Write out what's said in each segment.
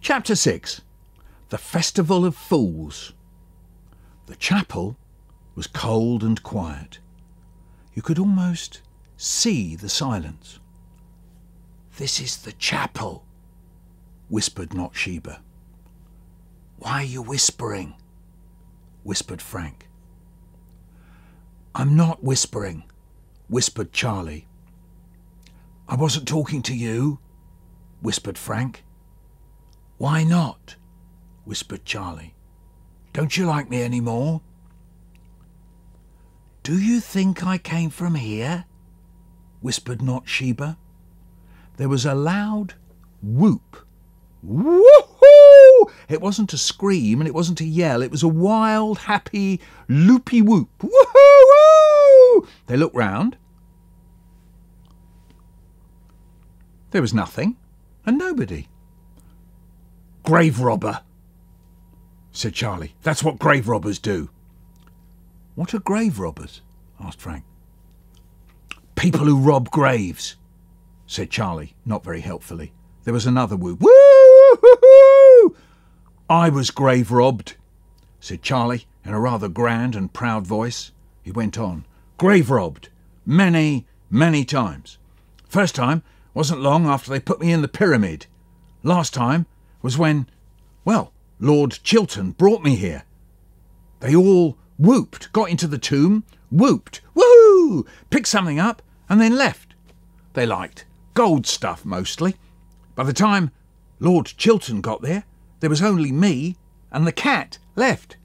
Chapter 6. The Festival of Fools. The chapel was cold and quiet. You could almost see the silence. "This is the chapel," whispered Not-Sheba. "Why are you whispering?" whispered Frank. "I'm not whispering," whispered Charlie. "I wasn't talking to you," whispered Frank. "Why not?" whispered Charlie. "Don't you like me any more?" "Do you think I came from here?" whispered Not-Sheba. There was a loud whoop. Woohoo! It wasn't a scream and it wasn't a yell. It was a wild, happy, loopy whoop. Woohoo! They looked round. There was nothing and nobody. "Grave robber," said Charlie. "That's what grave robbers do." "What are grave robbers?" asked Frank. "People who rob graves," said Charlie, not very helpfully. There was another whoop. Woo-hoo-hoo! "I was grave robbed," said Charlie in a rather grand and proud voice. He went on. "Grave robbed. Many, many times. First time wasn't long after they put me in the pyramid. Last time was when, well, Lord Chiltern brought me here. They all whooped, got into the tomb, whooped, woohoo, picked something up and then left. They liked gold stuff mostly. By the time Lord Chiltern got there, there was only me and the cat left.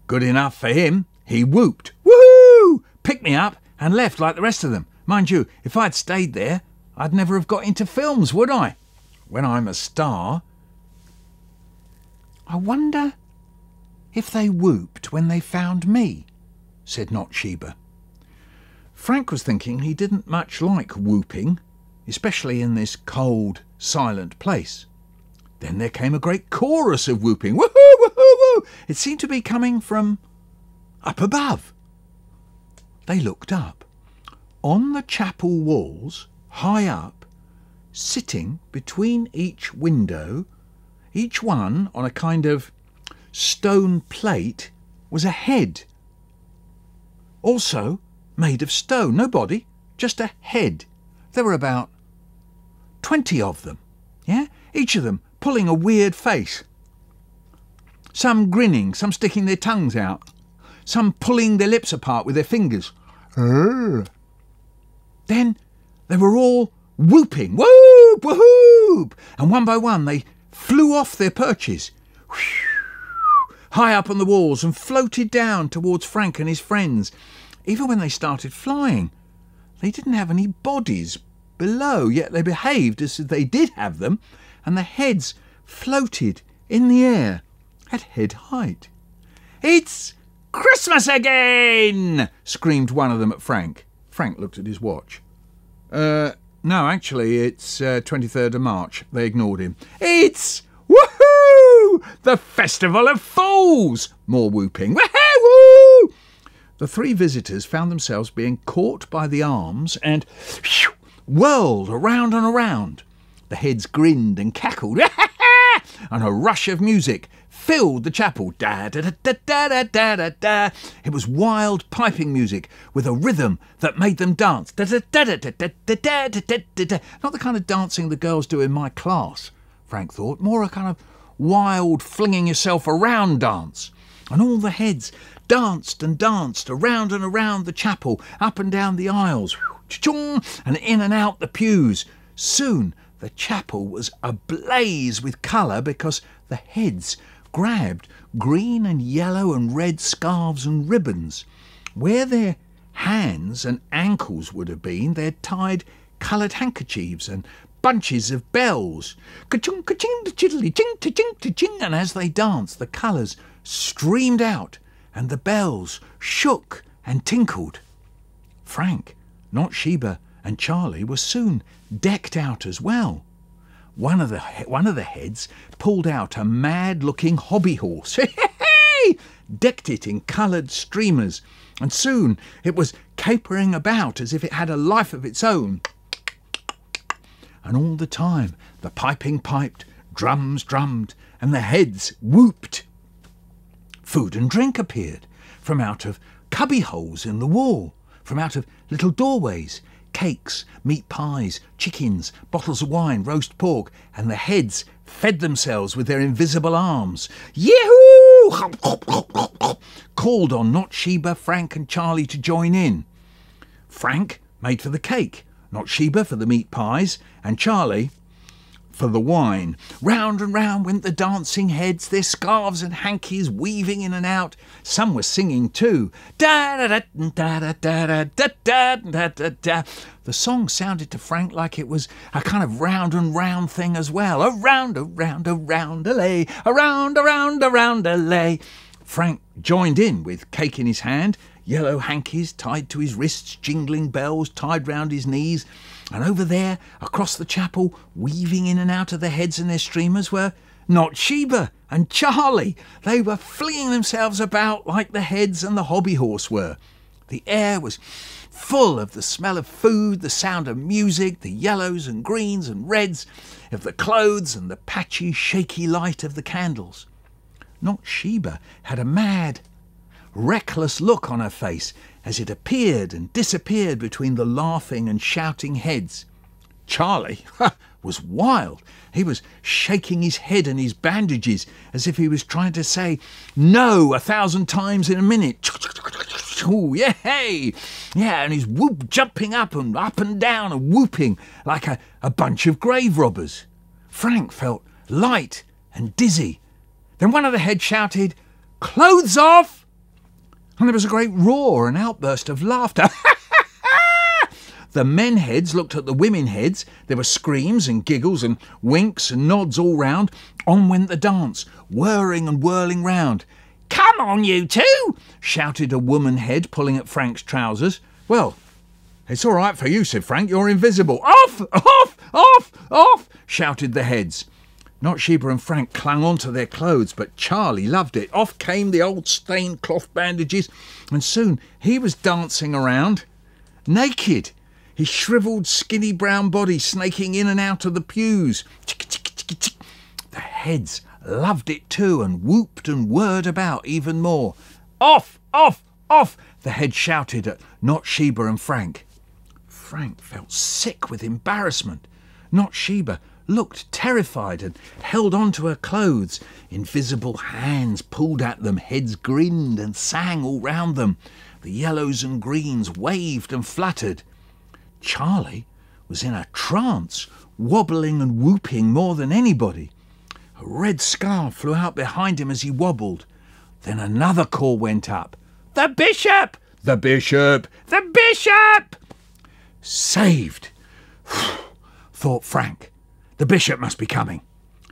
Good enough for him. He whooped, woohoo, picked me up and left like the rest of them. Mind you, if I'd stayed there, I'd never have got into films, would I? When I'm a star." "I wonder if they whooped when they found me," said Not-Sheba. Frank was thinking he didn't much like whooping, especially in this cold, silent place. Then there came a great chorus of whooping. Woohoo, woohoo, woo! It seemed to be coming from up above. They looked up. On the chapel walls, high up, sitting between each window, each one on a kind of stone plate, was a head. Also made of stone. No body, just a head. There were about 20 of them, yeah? Each of them pulling a weird face. Some grinning, some sticking their tongues out, some pulling their lips apart with their fingers. Then they were all whooping, whoop, whoop, and one by one they flew off their perches, high up on the walls, and floated down towards Frank and his friends. Even when they started flying, they didn't have any bodies below, yet they behaved as if they did have them, and the heads floated in the air at head height. "It's Christmas again!" screamed one of them at Frank. Frank looked at his watch. No, actually, it's 23rd of March. They ignored him. "It's, woohoo, the Festival of Fools!" More whooping. Woohoo! The three visitors found themselves being caught by the arms and whirled around and around. The heads grinned and cackled, and a rush of music filled the chapel. Da da da da da da da da. It was wild piping music with a rhythm that made them dance. Da da da da da da da da da da. Not the kind of dancing the girls do in my class, Frank thought. More a kind of wild flinging yourself around dance. And all the heads danced and danced around and around the chapel, up and down the aisles, and in and out the pews. Soon the chapel was ablaze with colour because the heads grabbed green and yellow and red scarves and ribbons. Where their hands and ankles would have been, they'd tied coloured handkerchiefs and bunches of bells. Ka-chung, ka-ching, chiddly, ching, ta-ching, ta-ching. And as they danced, the colours streamed out and the bells shook and tinkled. Frank, Not-Sheba and Charlie were soon decked out as well. One of the heads pulled out a mad-looking hobby horse, decked it in coloured streamers, and soon it was capering about as if it had a life of its own. And all the time the piping piped, drums drummed, and the heads whooped. Food and drink appeared from out of cubby holes in the wall, from out of little doorways. Cakes, meat pies, chickens, bottles of wine, roast pork, and the heads fed themselves with their invisible arms. Yee-hoo! Called on Not-Sheba, Frank and Charlie to join in. Frank made for the cake, Not-Sheba for the meat pies, and Charlie for the wine. Round and round went the dancing heads, their scarves and hankies weaving in and out. Some were singing too. Da-da-da-da-da-da-da-da-da-da-da. The song sounded to Frank like it was a kind of round and round thing as well. Around, around, around, a-lay, around, around, around, a-lay. Frank joined in with cake in his hand, yellow hankies tied to his wrists, jingling bells tied round his knees. And over there, across the chapel, weaving in and out of the heads and their streamers, were Not-Sheba and Charlie. They were flinging themselves about like the heads and the hobby horse were. The air was full of the smell of food, the sound of music, the yellows and greens and reds of the clothes and the patchy, shaky light of the candles. Not-Sheba had a mad, reckless look on her face as it appeared and disappeared between the laughing and shouting heads. Charlie was wild. He was shaking his head and his bandages as if he was trying to say no 1,000 times in a minute. Oh, yeah, hey. Yeah, and he's jumping up and down and whooping like a bunch of grave robbers. Frank felt light and dizzy. Then one of the heads shouted, "Clothes off!" And there was a great roar and outburst of laughter. The men heads looked at the women heads. There were screams and giggles and winks and nods all round. On went the dance, whirring and whirling round. "Come on, you two!" shouted a woman head, pulling at Frank's trousers. "Well, it's all right for you," said Frank. "You're invisible." "Off! Off! Off! Off!" shouted the heads. Not-Sheba and Frank clung on to their clothes, but Charlie loved it. Off came the old stained cloth bandages, and soon he was dancing around, naked, his shrivelled, skinny brown body snaking in and out of the pews. The heads loved it too, and whooped and whirred about even more. "Off! Off! Off!" the head shouted at Not-Sheba and Frank. Frank felt sick with embarrassment. Not-Sheba looked terrified and held on to her clothes. Invisible hands pulled at them, heads grinned and sang all round them. The yellows and greens waved and fluttered. Charlie was in a trance, wobbling and whooping more than anybody. A red scarf flew out behind him as he wobbled. Then another call went up. "The bishop! The bishop! The bishop!" Saved, thought Frank. The bishop must be coming.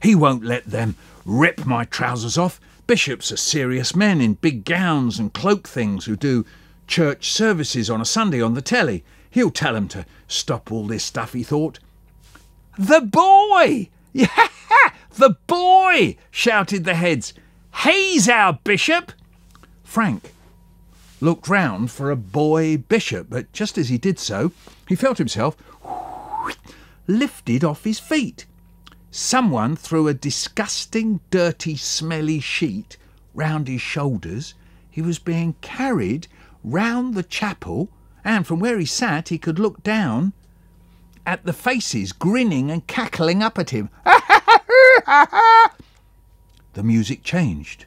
He won't let them rip my trousers off. Bishops are serious men in big gowns and cloak things who do church services on a Sunday on the telly. He'll tell them to stop all this stuff, he thought. "The boy! Yeah, the boy!" shouted the heads. "He's our bishop!" Frank looked round for a boy bishop, but just as he did so, he felt himself lifted off his feet. Someone threw a disgusting, dirty, smelly sheet round his shoulders. He was being carried round the chapel, and from where he sat he could look down at the faces grinning and cackling up at him. The music changed.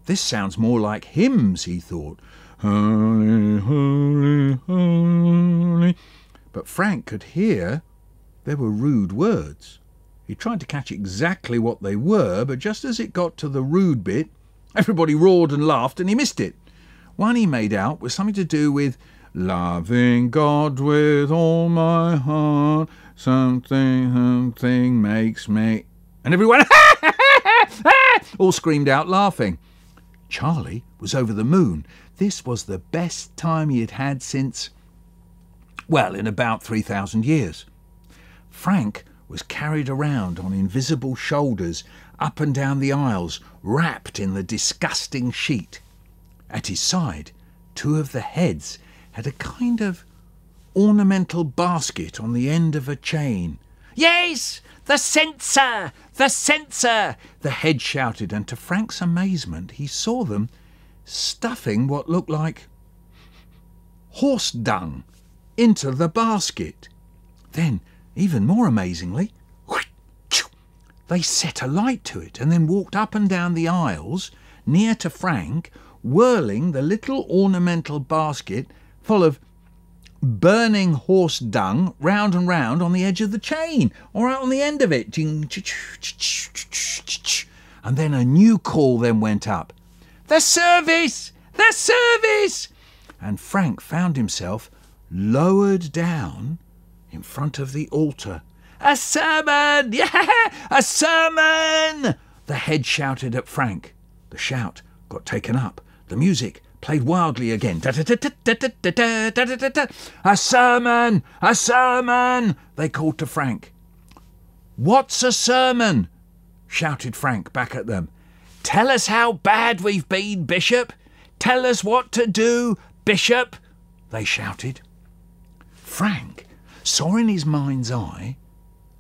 This sounds more like hymns, he thought. Holy, holy, holy. But Frank could hear there were rude words. He tried to catch exactly what they were, but just as it got to the rude bit, everybody roared and laughed and he missed it. One he made out was something to do with loving God with all my heart, something makes me... And everyone all screamed out laughing. Charlie was over the moon. This was the best time he had had since... well, in about 3,000 years. Frank was carried around on invisible shoulders up and down the aisles, wrapped in the disgusting sheet. At his side, two of the heads had a kind of ornamental basket on the end of a chain. "Yes, The censer! The censer! The head shouted, and to Frank's amazement he saw them stuffing what looked like horse dung into the basket. Then, even more amazingly, they set a light to it and then walked up and down the aisles near to Frank, whirling the little ornamental basket full of burning horse dung round and round on the edge of the chain, or out on the end of it. And then a new call then went up. The service! The service! And Frank found himself lowered down in front of the altar. A sermon! Yeah! A sermon! The head shouted at Frank. The shout got taken up. The music played wildly again. A sermon! A sermon! They called to Frank. What's a sermon? Shouted Frank back at them. Tell us how bad we've been, Bishop. Tell us what to do, Bishop, they shouted. Frank saw in his mind's eye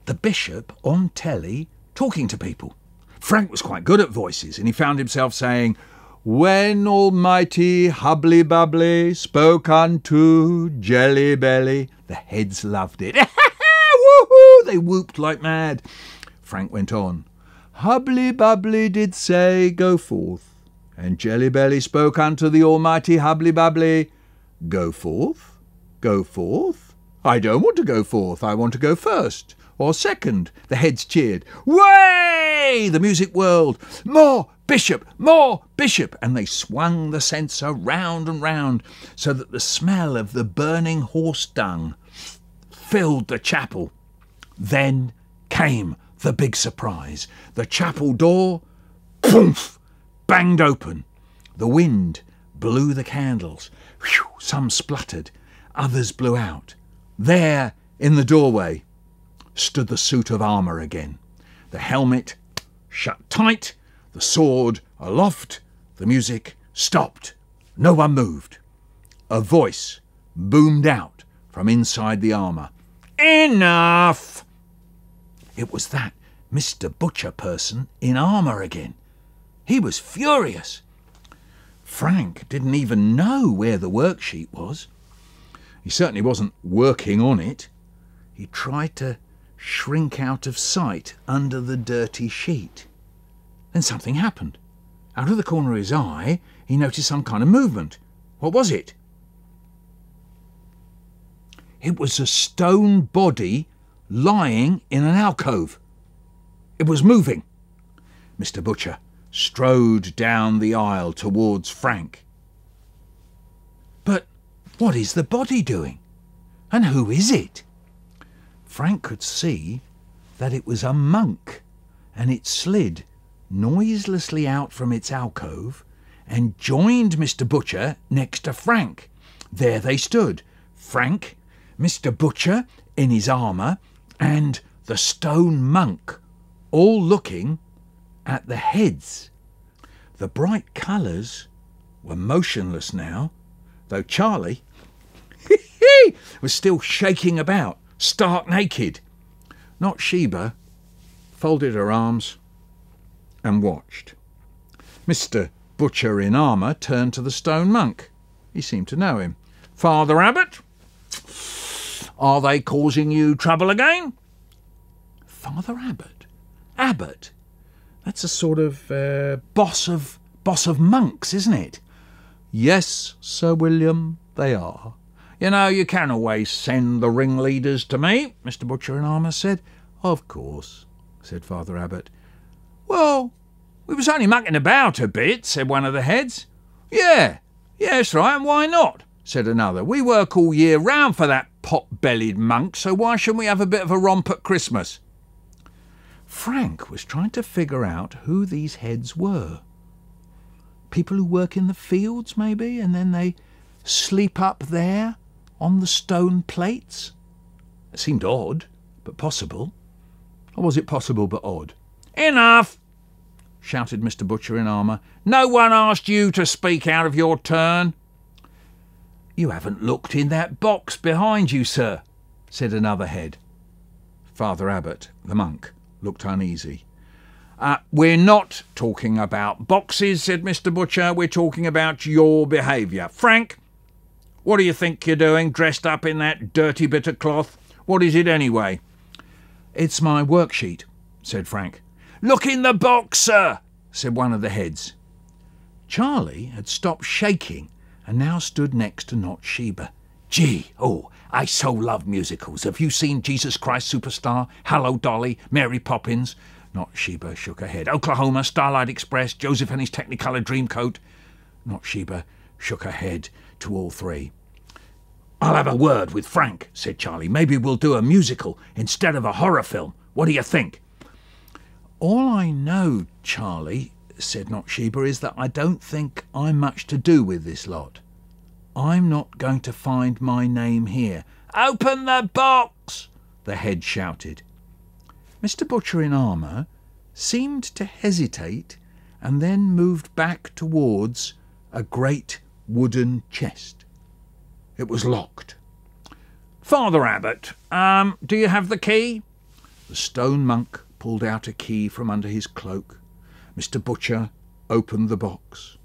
the bishop on telly talking to people. Frank was quite good at voices, and he found himself saying, When Almighty Hubbly Bubbly spoke unto Jelly Belly. The heads loved it. Woohoo! They whooped like mad. Frank went on. Hubbly Bubbly did say, Go forth. And Jelly Belly spoke unto the Almighty Hubbly Bubbly, Go forth? Go forth? I don't want to go forth. I want to go first. Or second. The heads cheered. Way! The music whirled. More Bishop! More Bishop! And they swung the censer round and round so that the smell of the burning horse dung filled the chapel. Then came the big surprise. The chapel door, poof, banged open. The wind blew the candles. Whew, some spluttered, others blew out. There, in the doorway, stood the suit of armour again. The helmet shut tight, the sword aloft, the music stopped. No one moved. A voice boomed out from inside the armour. Enough! It was that Mr. Butcher person in armour again. He was furious. Frank didn't even know where the worksheet was. He certainly wasn't working on it. He tried to shrink out of sight under the dirty sheet. Then something happened. Out of the corner of his eye, he noticed some kind of movement. What was it? It was a stone body lying in an alcove. It was moving. Mr. Butcher strode down the aisle towards Frank. But what is the body doing? And who is it? Frank could see that it was a monk, and it slid noiselessly out from its alcove and joined Mr. Butcher next to Frank. There they stood, Frank, Mr. Butcher in his armour, and the stone monk, all looking at the heads. The bright colours were motionless now, though Charlie was still shaking about, stark naked. Not-Sheba folded her arms and watched. Mr. Butcher in armour turned to the stone monk. He seemed to know him. Father Abbot, are they causing you trouble again? Father Abbot? Abbot? That's a sort of boss of monks, isn't it? Yes, Sir William, they are. You know, you can always send the ringleaders to me, Mr. Butcher in armour said. Of course, said Father Abbot. Well, we was only mucking about a bit, said one of the heads. Yeah, that's right, and why not, said another. We work all year round for that pot-bellied monk, so why shouldn't we have a bit of a romp at Christmas? Frank was trying to figure out who these heads were. People who work in the fields, maybe, and then they sleep up there on the stone plates? It seemed odd, but possible. Or was it possible but odd? Enough! Shouted Mr. Butcher in armour. No one asked you to speak out of your turn. You haven't looked in that box behind you, sir, said another head. Father Abbot, the monk, looked uneasy. We're not talking about boxes, said Mr. Butcher. We're talking about your behaviour. Frank, what do you think you're doing, dressed up in that dirty bit of cloth? What is it anyway? It's my worksheet, said Frank. Look in the box, sir, said one of the heads. Charlie had stopped shaking and now stood next to Not-Sheba. Gee, I so love musicals. Have you seen Jesus Christ Superstar, Hello Dolly, Mary Poppins? Not-Sheba shook her head. Oklahoma, Starlight Express, Joseph and his Technicolor Dreamcoat. Not-Sheba shook her head to all three. I'll have a word with Frank, said Charlie. Maybe we'll do a musical instead of a horror film. What do you think? All I know, Charlie, said Not-Sheba, is that I don't think I'm much to do with this lot. I'm not going to find my name here. Open the box, the head shouted. Mr. Butcher in armour seemed to hesitate and then moved back towards a great wooden chest. It was locked. Father Abbot, do you have the key? The stone monk pulled out a key from under his cloak. Mr. Butcher opened the box.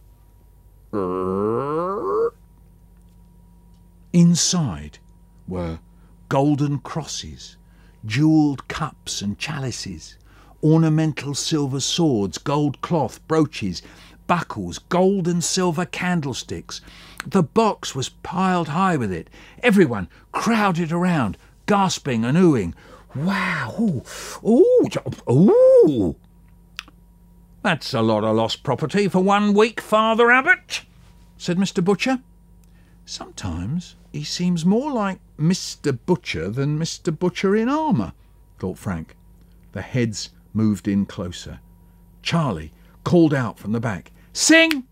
Inside were golden crosses, jewelled cups and chalices, ornamental silver swords, gold cloth, brooches, buckles, gold and silver candlesticks. The box was piled high with it. Everyone crowded around, gasping and oohing. Wow! Ooh! That's a lot of lost property for 1 week, Father Abbot, said Mr. Butcher. Sometimes he seems more like Mr. Butcher than Mr. Butcher in armour, thought Frank. The heads moved in closer. Charlie called out from the back, Sing!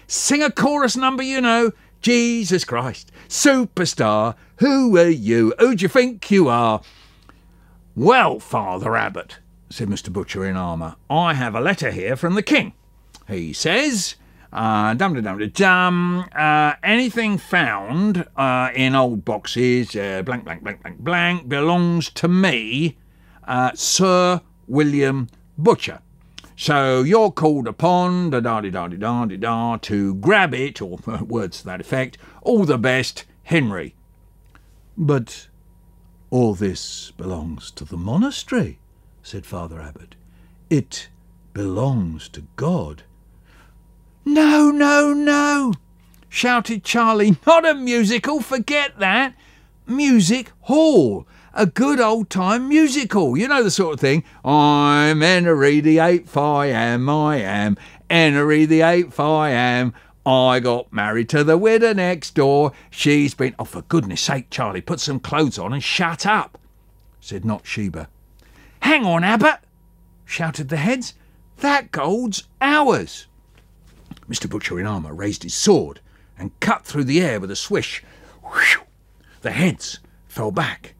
Sing a chorus number you know. Jesus Christ, Superstar, who are you? Who do you think you are? Well, Father Abbot, said Mr. Butcher in armour, I have a letter here from the King. He says, anything found in old boxes, blank, blank, blank, blank, blank, belongs to me, Sir William Butcher. So you're called upon, to grab it, or words to that effect. All the best, Henry. But all this belongs to the monastery, said Father Abbot. It belongs to God. No, no, no, shouted Charlie. Not a musical, forget that. Music hall. A good old-time musical. You know the sort of thing. I'm Henry the Eighth, I am. Henry the Eighth, I am. I got married to the widow next door. She's been... Oh, for goodness sake, Charlie, put some clothes on and shut up, said Not-Sheba. Hang on, Abbot, shouted the heads. That gold's ours. Mr. Butcher in armour raised his sword and cut through the air with a swish. Whew! The heads fell back.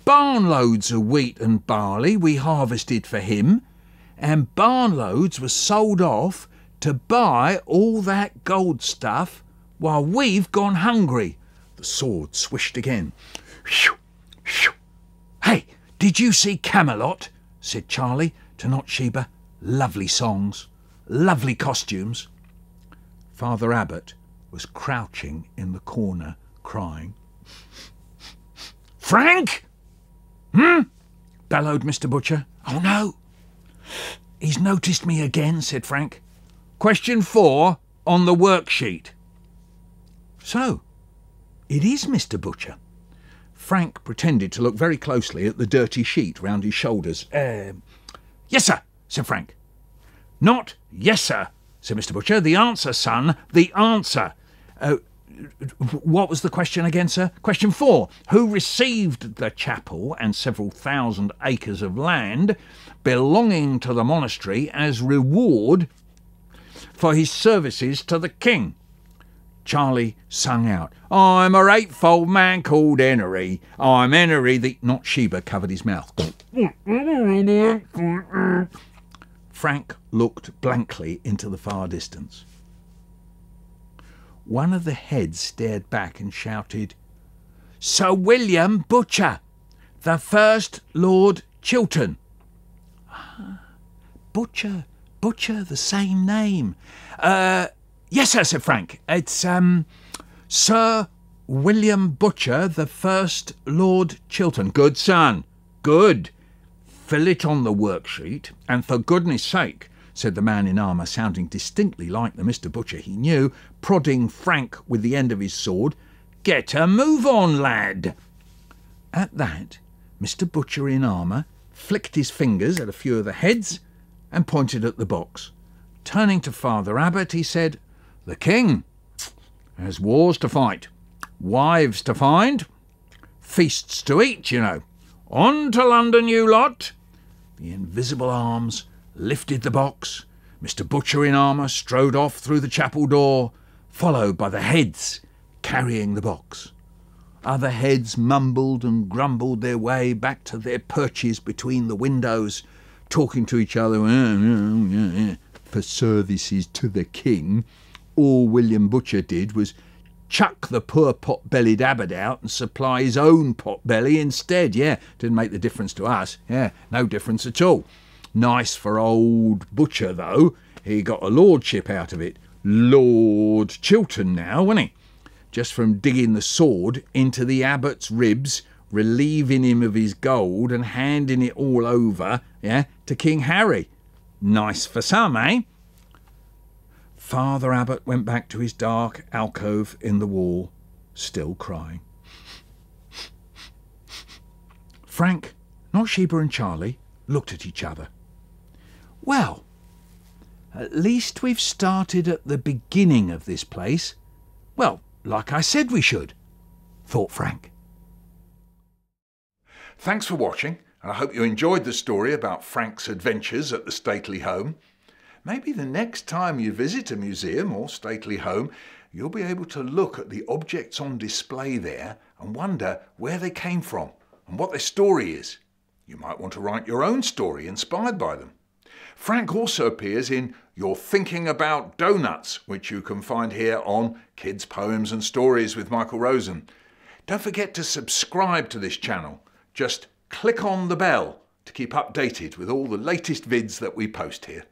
Barnloads of wheat and barley we harvested for him, and barnloads were sold off to buy all that gold stuff while we've gone hungry. The sword swished again. Whew! Whew! Hey, did you see Camelot? Said Charlie to Not-Sheba. Lovely songs, lovely costumes. Father Abbot was crouching in the corner, crying. Frank! Bellowed Mr. Butcher. Oh, no. He's noticed me again, said Frank. Question 4 on the worksheet. So, it is Mr. Butcher. Frank pretended to look very closely at the dirty sheet round his shoulders. Yes, sir, said Frank. Not yes, sir, said Mr. Butcher. The answer, son, the answer. What was the question again, sir? Question 4. Who received the chapel and several thousand acres of land belonging to the monastery as reward for his services to the king? Charlie sung out, I'm a eightfold man called Henry. I'm Henry the... Not-Sheba covered his mouth. Frank looked blankly into the far distance. One of the heads stared back and shouted, Sir William Butcher, the first Lord Chiltern. Butcher, the same name. Yes, sir, said Frank. It's Sir William Butcher, the first Lord Chiltern. Good, son, good. Fill it on the worksheet, and for goodness sake, said the man in armour, sounding distinctly like the Mr. Butcher he knew, prodding Frank with the end of his sword, get a move on, lad. At that, Mr. Butcher in armour flicked his fingers at a few of the heads and pointed at the box. Turning to Father Abbot, he said, the king has wars to fight, wives to find, feasts to eat, you know. On to London, you lot. The invisible arms lifted the box. Mr. Butcher in armour strode off through the chapel door, followed by the heads carrying the box. Other heads mumbled and grumbled their way back to their perches between the windows, talking to each other. For services to the king, all William Butcher did was chuck the poor pot-bellied abbot out and supply his own pot-belly instead. Yeah, didn't make the difference to us. Yeah, no difference at all. Nice for old Butcher, though. He got a lordship out of it. Lord Chiltern now, wasn't he? Just from digging the sword into the abbot's ribs, relieving him of his gold and handing it all over, to King Harry. Nice for some, eh? Father Abbot went back to his dark alcove in the wall, still crying. Frank, Not-Sheba and Charlie looked at each other. Well, at least we've started at the beginning of this place. Well, like I said we should, thought Frank. Thanks for watching, and I hope you enjoyed the story about Frank's adventures at the stately home. Maybe the next time you visit a museum or stately home, you'll be able to look at the objects on display there and wonder where they came from and what their story is. You might want to write your own story inspired by them. Frank also appears in You're Thinking About Doughnuts, which you can find here on Kids Poems and Stories with Michael Rosen. Don't forget to subscribe to this channel. Just click on the bell to keep updated with all the latest vids that we post here.